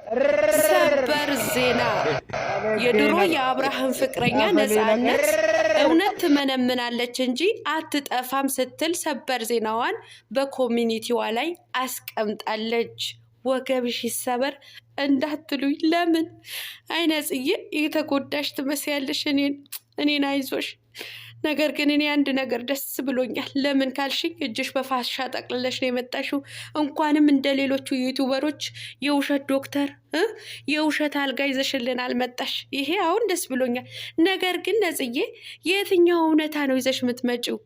ሰበር ዜና የድሮ የአብርሃም ፍቅረኛ ነፃነት እውነት ትመነምናለች እንጂ አትጠፋም ስትል ሰበር ዜናዋን በኮሚኒቲዋ ላይ አስቀምጣለች። ወገብሽ ይሰበር እንዳትሉኝ። ለምን አይነጽዬ የተጎዳሽ ትመስያለሽ። እኔን አይዞሽ። ነገር ግን እኔ አንድ ነገር ደስ ብሎኛል። ለምን ካልሽኝ እጅሽ በፋሻ ጠቅልለሽ ነው የመጣሽው። እንኳንም እንደ ሌሎቹ ዩቲዩበሮች የውሸት ዶክተር የውሸት አልጋ ይዘሽልን አልመጣሽ። ይሄ አሁን ደስ ብሎኛል። ነገር ግን ነጽዬ የትኛው እውነታ ነው ይዘሽ የምትመጪው?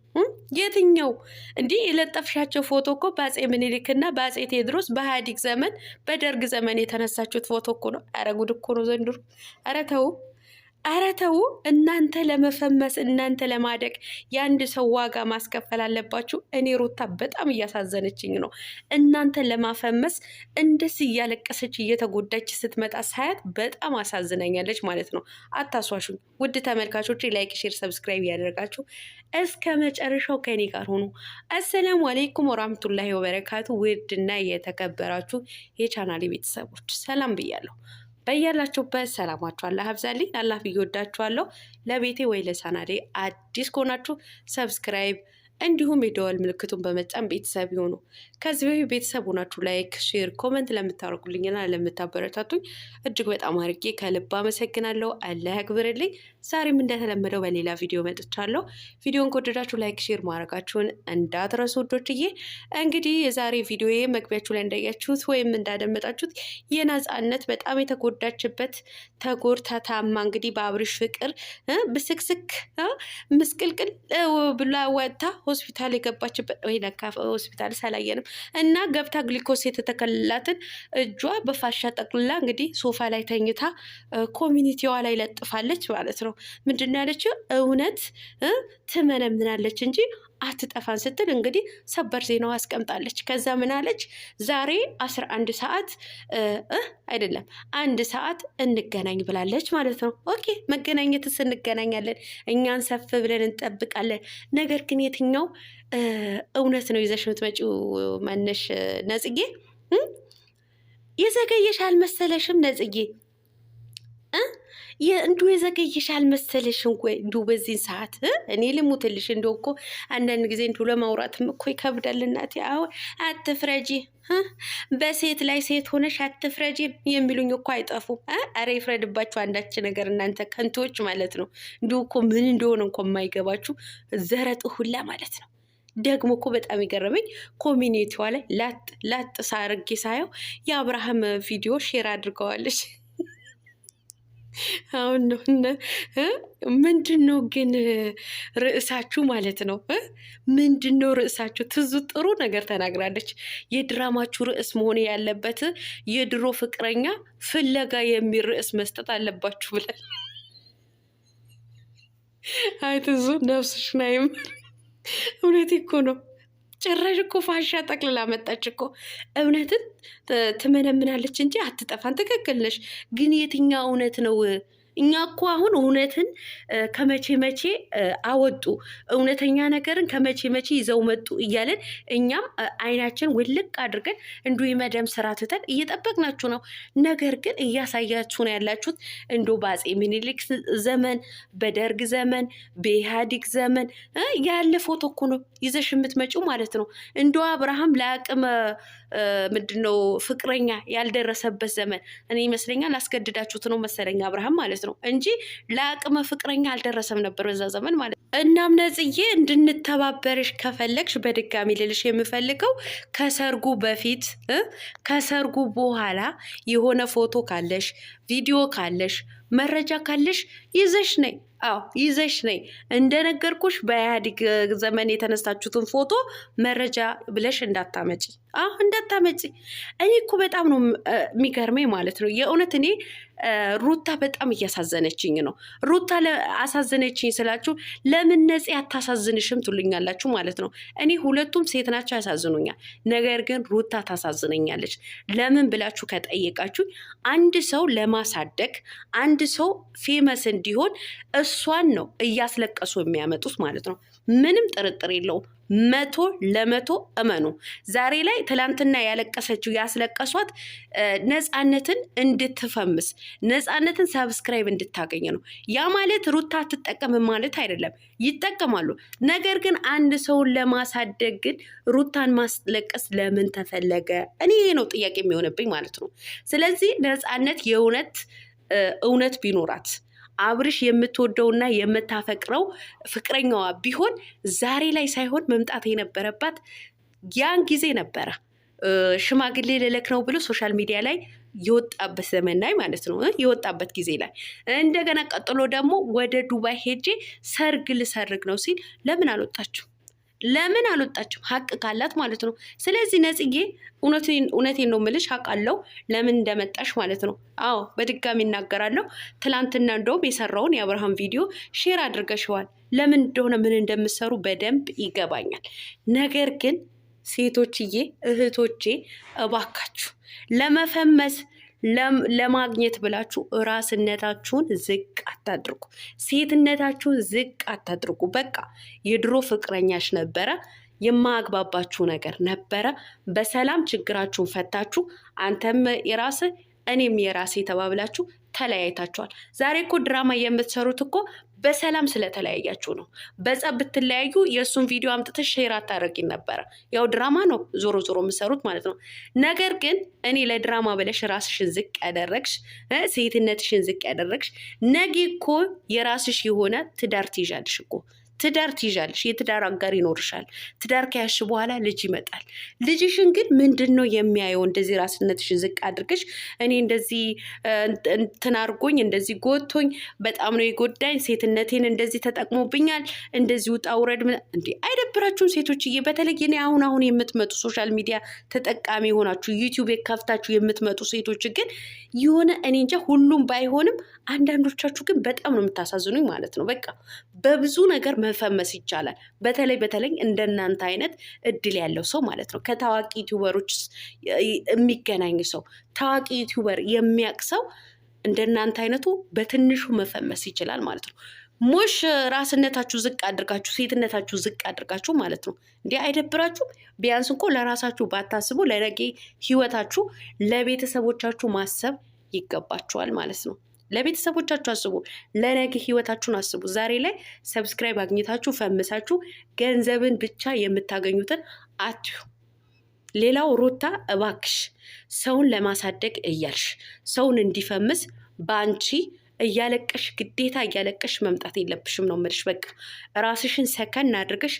የትኛው? እንዲህ የለጠፍሻቸው ፎቶ እኮ በአፄ ምኒልክና በአፄ ቴዎድሮስ በኢህአዴግ ዘመን በደርግ ዘመን የተነሳችሁት ፎቶ እኮ ነው። ኧረ ጉድ እኮ ነው ዘንድሮ። ኧረ ተው። አረ ተው። እናንተ ለመፈመስ እናንተ ለማደግ የአንድ ሰው ዋጋ ማስከፈል አለባችሁ። እኔ ሩታ በጣም እያሳዘነችኝ ነው። እናንተ ለማፈመስ እንደዚህ እያለቀሰች እየተጎዳች ስትመጣ ሳያት በጣም አሳዝነኛለች ማለት ነው። አታሷሹኝ ውድ ተመልካቾች። ላይክ፣ ሼር፣ ሰብስክራይብ ያደርጋችሁ እስከ መጨረሻው ከኔ ጋር ሆኑ። አሰላሙ አሌይኩም ወራህመቱላሂ ወበረካቱ። ውድና የተከበራችሁ የቻናሌ ቤተሰቦች ሰላም ብያለሁ። በያላችሁበት ሰላማችሁ አላህ አብዛልኝ። አላህ ብዬ ወዳችኋለሁ። ለቤቴ ወይ ለቻናሌ አዲስ ከሆናችሁ ሰብስክራይብ እንዲሁም የደወል ምልክቱን በመጫን ቤተሰብ ይሆኑ። ከዚህ በፊት ቤተሰብ ሆናችሁ ላይክ፣ ሼር፣ ኮመንት ለምታደርጉልኝና ለምታበረታቱኝ እጅግ በጣም አድርጌ ከልብ አመሰግናለሁ። አላህ ያክብርልኝ። ዛሬም እንደተለመደው በሌላ ቪዲዮ መጥቻለሁ። ቪዲዮን ከወደዳችሁ ላይክ፣ ሼር ማድረጋችሁን እንዳትረሱ ውዶችዬ። እንግዲህ የዛሬ ቪዲዮ መግቢያችሁ ላይ እንዳያችሁት ወይም እንዳደመጣችሁት የነፃነት በጣም የተጎዳችበት ተጎድታ ታማ እንግዲህ በአብርሽ ፍቅር ብስክስክ ምስቅልቅል ብላ ወጥታ ሆስፒታል የገባችበት ወይ ለካ ሆስፒታል ሳላየንም እና ገብታ ግሊኮስ የተተከላትን እጇ በፋሻ ጠቅልላ እንግዲህ ሶፋ ላይ ተኝታ ኮሚኒቲዋ ላይ ለጥፋለች ማለት ነው። ምንድን ያለችው? እውነት ትመነምናለች እንጂ አትጠፋን ስትል እንግዲህ ሰበር ዜናዋ አስቀምጣለች። ከዛ ምን አለች? ዛሬ 11 ሰዓት አይደለም 1 ሰዓት እንገናኝ ብላለች ማለት ነው። ኦኬ መገናኘትስ እንገናኛለን፣ እኛን ሰፍ ብለን እንጠብቃለን። ነገር ግን የትኛው እውነት ነው ይዘሽ የምትመጪው? መነሽ ነጽጌ የዘገየሽ አልመሰለሽም? ነጽጌ እንዱ የዘገየሽ አልመሰለሽም ወይ? እንዱ በዚህ ሰዓት እኔ ልሙትልሽ። እንዶ እኮ አንዳንድ ጊዜ እንዱ ለማውራትም እኮ ይከብዳል እናቴ። አሁን አትፍረጂ፣ በሴት ላይ ሴት ሆነሽ አትፍረጂ የሚሉኝ እኮ አይጠፉም። አረ ይፍረድባችሁ አንዳች ነገር እናንተ ከንቶች ማለት ነው። እንዱ እኮ ምን እንደሆነ እንኳ የማይገባችሁ ዘረጥ ሁላ ማለት ነው። ደግሞ እኮ በጣም የገረመኝ ኮሚኒቲዋ ላይ ላጥ ሳርጌ ሳየው የአብርሃም ቪዲዮ ሼር አድርገዋለች። አሁን ነው ምንድን ነው ግን ርዕሳችሁ ማለት ነው? ምንድን ነው ርዕሳችሁ? ትዙ ጥሩ ነገር ተናግራለች። የድራማችሁ ርዕስ መሆን ያለበት የድሮ ፍቅረኛ ፍለጋ የሚል ርዕስ መስጠት አለባችሁ ብለን። አይ ትዙ ነፍስሽ ናይም። እውነት እኮ ነው። ጭራሽ እኮ ፋሻ ጠቅልላ መጣች እኮ። እውነትን ትመነምናለች እንጂ አትጠፋን። ትክክል ነሽ። ግን የትኛው እውነት ነው? እኛ እኮ አሁን እውነትን ከመቼ መቼ አወጡ፣ እውነተኛ ነገርን ከመቼ መቼ ይዘው መጡ እያለን እኛም አይናችን ውልቅ አድርገን እንዱ የመደም ስራ ትተን እየጠበቅናችሁ ነው። ነገር ግን እያሳያችሁ ነው ያላችሁት እንዶ በአፄ ምኒልክ ዘመን፣ በደርግ ዘመን፣ በኢህአዴግ ዘመን ያለ ፎቶ እኮ ነው ይዘሽ የምትመጪው ማለት ነው። እንዶ አብርሃም ለአቅመ ምንድነው ፍቅረኛ ያልደረሰበት ዘመን እኔ ይመስለኛል አስገድዳችሁት ነው መሰለኝ አብርሃም ማለት ነው እንጂ ለአቅመ ፍቅረኛ አልደረሰም ነበር በዛ ዘመን ማለት ነው። እናም ነጽዬ እንድንተባበርሽ ከፈለግሽ በድጋሚ ልልሽ የምፈልገው ከሰርጉ በፊት ከሰርጉ በኋላ የሆነ ፎቶ ካለሽ፣ ቪዲዮ ካለሽ፣ መረጃ ካለሽ ይዘሽ ነይ። አዎ ይዘሽ ነይ። እንደነገርኩሽ በኢህአዴግ ዘመን የተነሳችሁትን ፎቶ መረጃ ብለሽ እንዳታመጪ። አዎ እንዳታመጪ። እኔ እኮ በጣም ነው የሚገርመኝ ማለት ነው። የእውነት እኔ ሩታ በጣም እያሳዘነችኝ ነው። ሩታ አሳዘነችኝ ስላችሁ ለምን ነፂ አታሳዝንሽም ትሉኛላችሁ ማለት ነው። እኔ ሁለቱም ሴት ናቸው ያሳዝኑኛል። ነገር ግን ሩታ ታሳዝነኛለች። ለምን ብላችሁ ከጠየቃችሁ አንድ ሰው ለማሳደግ አንድ ሰው ፌመስ እንዲሆን እሷን ነው እያስለቀሱ የሚያመጡት ማለት ነው። ምንም ጥርጥር የለውም። 100% እመኑ። ዛሬ ላይ ትላንትና ያለቀሰችው ያስለቀሷት ነፃነትን እንድትፈምስ ነፃነትን ሰብስክራይብ እንድታገኝ ነው። ያ ማለት ሩታ አትጠቀምም ማለት አይደለም፣ ይጠቀማሉ። ነገር ግን አንድ ሰውን ለማሳደግ ግን ሩታን ማስለቀስ ለምን ተፈለገ? እኔ ይሄ ነው ጥያቄ የሚሆንብኝ ማለት ነው። ስለዚህ ነፃነት እውነት ቢኖራት አብርሽ የምትወደውና የምታፈቅረው ፍቅረኛዋ ቢሆን ዛሬ ላይ ሳይሆን መምጣት የነበረባት ያን ጊዜ ነበረ። ሽማግሌ ልልክ ነው ብሎ ሶሻል ሚዲያ ላይ የወጣበት ዘመን ላይ ማለት ነው፣ የወጣበት ጊዜ ላይ እንደገና ቀጥሎ ደግሞ ወደ ዱባይ ሄጄ ሰርግ ልሰርግ ነው ሲል ለምን አልወጣችም? ለምን አልወጣችም? ሀቅ ካላት ማለት ነው። ስለዚህ ነጽዬ እውነቴን ነው የምልሽ፣ ሀቅ አለው ለምን እንደመጣሽ ማለት ነው። አዎ በድጋሚ እናገራለሁ። ትላንትና እንደውም የሰራውን የአብርሃም ቪዲዮ ሼር አድርገሽዋል። ለምን እንደሆነ ምን እንደምሰሩ በደንብ ይገባኛል። ነገር ግን ሴቶችዬ፣ እህቶቼ እባካችሁ ለመፈመስ ለማግኘት ብላችሁ ራስነታችሁን ዝቅ አታድርጉ። ሴትነታችሁን ዝቅ አታድርጉ። በቃ የድሮ ፍቅረኛሽ ነበረ፣ የማያግባባችሁ ነገር ነበረ። በሰላም ችግራችሁን ፈታችሁ፣ አንተም የራስህ እኔም የራሴ ተባብላችሁ ተለያይታችኋል። ዛሬ እኮ ድራማ የምትሰሩት እኮ በሰላም ስለተለያያችሁ ነው። በጸብ ብትለያዩ የእሱን ቪዲዮ አምጥተሽ ሼር አታረጊን ነበረ። ያው ድራማ ነው ዞሮ ዞሮ የምሰሩት ማለት ነው። ነገር ግን እኔ ለድራማ ብለሽ ራስሽን ዝቅ ያደረግሽ፣ ሴትነትሽን ዝቅ ያደረግሽ፣ ነገ እኮ የራስሽ የሆነ ትዳር ትይዣለሽ እኮ ትዳር ትይዣለሽ። የትዳር አጋር ይኖርሻል። ትዳር ከያሽ በኋላ ልጅ ይመጣል። ልጅሽን ግን ምንድን ነው የሚያየው? እንደዚህ ራስነትሽን ዝቅ አድርገሽ እኔ እንደዚህ እንትን አድርጎኝ እንደዚህ ጎቶኝ በጣም ነው የጎዳኝ፣ ሴትነቴን እንደዚህ ተጠቅሞብኛል፣ እንደዚህ ውጣ ውረድ እንዴ! አይደብራችሁም ሴቶችዬ? በተለይ እኔ አሁን የምትመጡ ሶሻል ሚዲያ ተጠቃሚ የሆናችሁ ዩቲዩብ ከፍታችሁ የምትመጡ ሴቶች ግን የሆነ እኔ እንጃ ሁሉም ባይሆንም አንዳንዶቻችሁ ግን በጣም ነው የምታሳዝኑኝ ማለት ነው። በቃ በብዙ ነገር መፈመስ ይቻላል። በተለይ እንደናንተ አይነት እድል ያለው ሰው ማለት ነው። ከታዋቂ ዩቲዩበሮች የሚገናኝ ሰው፣ ታዋቂ ዩቲዩበር የሚያውቅ ሰው እንደናንተ አይነቱ በትንሹ መፈመስ ይችላል ማለት ነው። ሞሽ ራስነታችሁ ዝቅ አድርጋችሁ ሴትነታችሁ ዝቅ አድርጋችሁ ማለት ነው። እንዲህ አይደብራችሁም? ቢያንስ እኮ ለራሳችሁ ባታስቡ ለነገ ህይወታችሁ ለቤተሰቦቻችሁ ማሰብ ይገባችኋል ማለት ነው። ለቤተሰቦቻችሁ አስቡ፣ ለነገ ህይወታችሁን አስቡ። ዛሬ ላይ ሰብስክራይብ አግኝታችሁ ፈምሳችሁ ገንዘብን ብቻ የምታገኙትን አትዩ። ሌላው ሩታ እባክሽ ሰውን ለማሳደግ እያልሽ ሰውን እንዲፈምስ በአንቺ እያለቀሽ ግዴታ እያለቀሽ መምጣት የለብሽም ነው የምልሽ። በቃ ራስሽን ሰከን አድርገሽ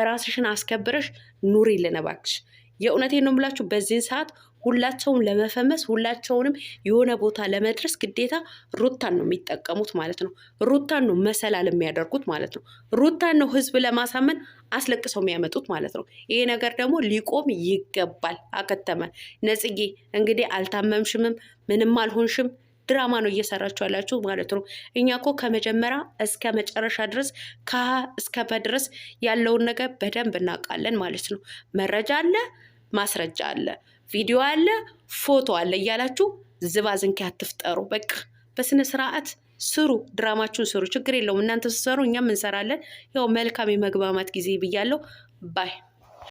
ራስሽን አስከብረሽ ኑሪልን እባክሽ። የእውነቴን ነው የምላችሁ። በዚህን ሰዓት ሁላቸውን ለመፈመስ ሁላቸውንም የሆነ ቦታ ለመድረስ ግዴታ ሩታን ነው የሚጠቀሙት ማለት ነው። ሩታን ነው መሰላል የሚያደርጉት ማለት ነው። ሩታን ነው ህዝብ ለማሳመን አስለቅሰው የሚያመጡት ማለት ነው። ይሄ ነገር ደግሞ ሊቆም ይገባል። አከተመ። ነጽጌ እንግዲህ አልታመምሽምም፣ ምንም አልሆንሽም። ድራማ ነው እየሰራችሁ ያላችሁ ማለት ነው። እኛ እኮ ከመጀመሪያ እስከ መጨረሻ ድረስ ከሀ እስከ ፐ ድረስ ያለውን ነገር በደንብ እናውቃለን ማለት ነው። መረጃ አለ፣ ማስረጃ አለ፣ ቪዲዮ አለ፣ ፎቶ አለ እያላችሁ ዝባዝንኪ አትፍጠሩ። በቃ በስነ ስርዓት ስሩ፣ ድራማችሁን ስሩ። ችግር የለውም። እናንተ ስትሰሩ እኛም እንሰራለን። ያው መልካም የመግባማት ጊዜ ብያለሁ። ባይ